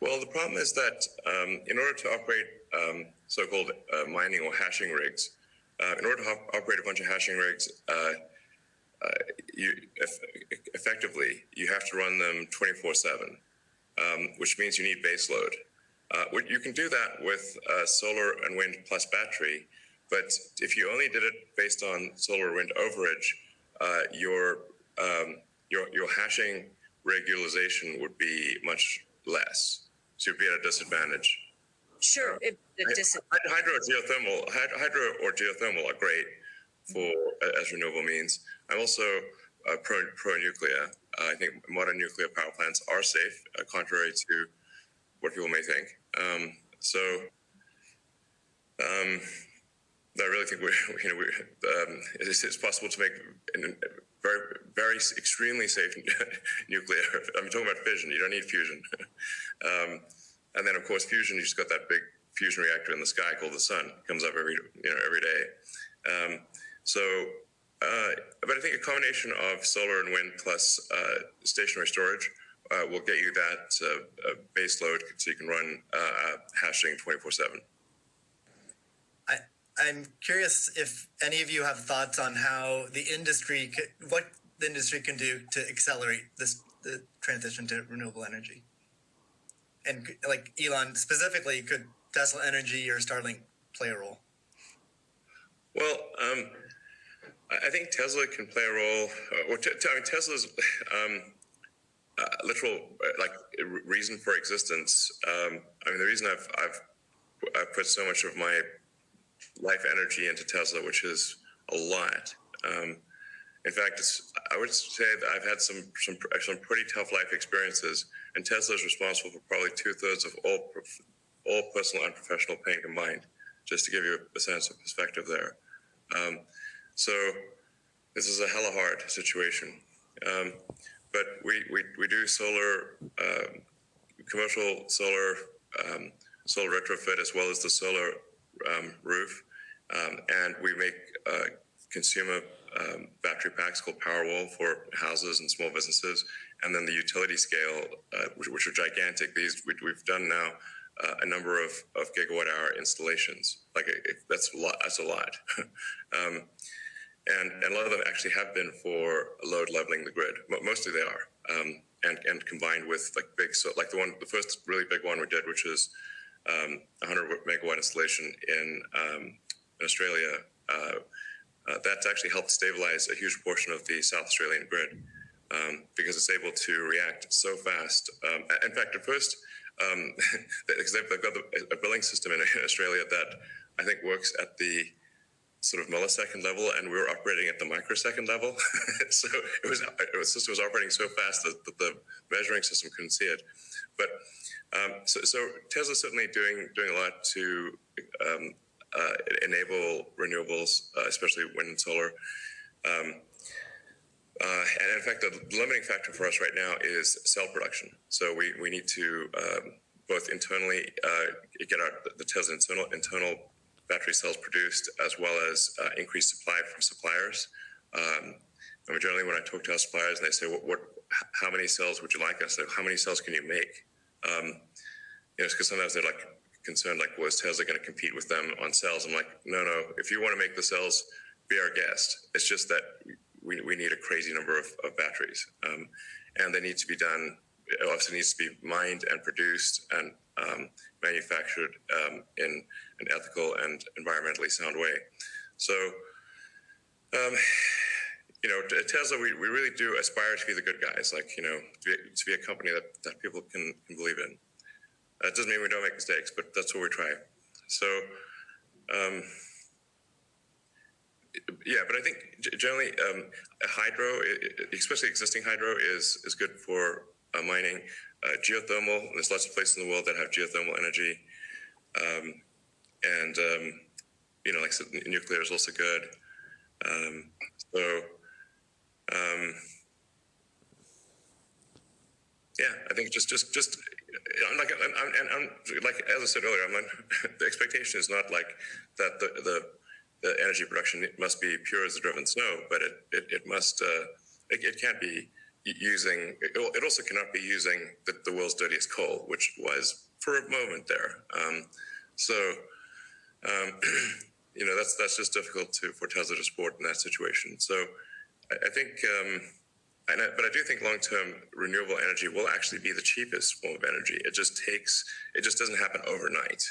Well, the problem is that in order to operate so-called mining or hashing rigs, in order to operate a bunch of hashing rigs, effectively, you have to run them 24/7, which means you need base load. You can do that with solar and wind plus battery, but if you only did it based on solar or wind overage, your hashing rig utilization would be much less. So you'd be at a disadvantage. Sure, hydro or geothermal are great as renewable means. I'm also pro nuclear. I think modern nuclear power plants are safe, contrary to what people may think. I really think it's possible to make very, very extremely safe nuclear. I'm talking about fission. You don't need fusion. And then, of course, fusion. You just got that big fusion reactor in the sky called the sun. It comes up every day. But I think a combination of solar and wind plus stationary storage will get you that base load, so you can run hashing 24/7. I'm curious if any of you have thoughts on how what the industry can do to accelerate the transition to renewable energy. And like Elon specifically, could Tesla Energy or Starlink play a role? Well, I think Tesla can play a role. Tesla's literal reason for existence. The reason I've put so much of my life energy into Tesla, which is a lot. In fact, I would say that I've had some pretty tough life experiences, and Tesla is responsible for probably 2/3 of all personal and professional pain combined. Just to give you a sense of perspective there. So this is a hella hard situation. But we do solar, commercial solar retrofit, as well as the solar roof, and we make consumer battery packs called Powerwall for houses and small businesses, and then the utility scale, which are gigantic. These we've done now a number of gigawatt hour installations. That's a lot. And a lot of them actually have been for load leveling the grid. Mostly they are, and combined with the first really big one we did, which is 100 megawatt installation in Australia. That's actually helped stabilize a huge portion of the South Australian grid, because it's able to react so fast. In fact, at first, because they've got a billing system in Australia that I think works at the sort of millisecond level, and we were operating at the microsecond level. So the system was operating so fast that the measuring system couldn't see it. But so Tesla's certainly doing a lot to enable renewables, especially wind and solar. And in fact, the limiting factor for us right now is cell production. So we need to both internally get the Tesla internal battery cells produced, as well as increase supply from suppliers. Generally, when I talk to our suppliers, and they say, how many cells would you like? I say, how many cells can you make? Because sometimes they're concerned, well, is Tesla going to compete with them on cells? I'm like, no. If you want to make the cells, be our guest. It's just that we need a crazy number of batteries, and they need to be done. It also needs to be mined and produced and manufactured in an ethical and environmentally sound way. So, Tesla, we really do aspire to be the good guys, to be a company that people can believe in. That doesn't mean we don't make mistakes, but that's what we try. So, but I think generally hydro, especially existing hydro, is good for mining. Geothermal, there's lots of places in the world that have geothermal energy. Like I said, nuclear is also good. I think just as I said earlier, the expectation is not that the energy production must be pure as the driven snow, but it must it can't be using it also cannot be using the world's dirtiest coal, which was for a moment there. So that's just difficult for Tesla to support in that situation. So I think, but I do think long-term renewable energy will actually be the cheapest form of energy. It just doesn't happen overnight.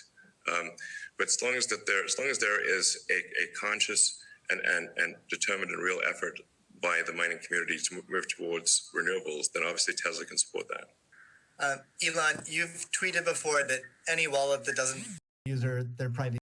But as long as there is a conscious and determined and real effort by the mining community to move towards renewables, then obviously Tesla can support that. Elon, you've tweeted before that any wallet that doesn't user their private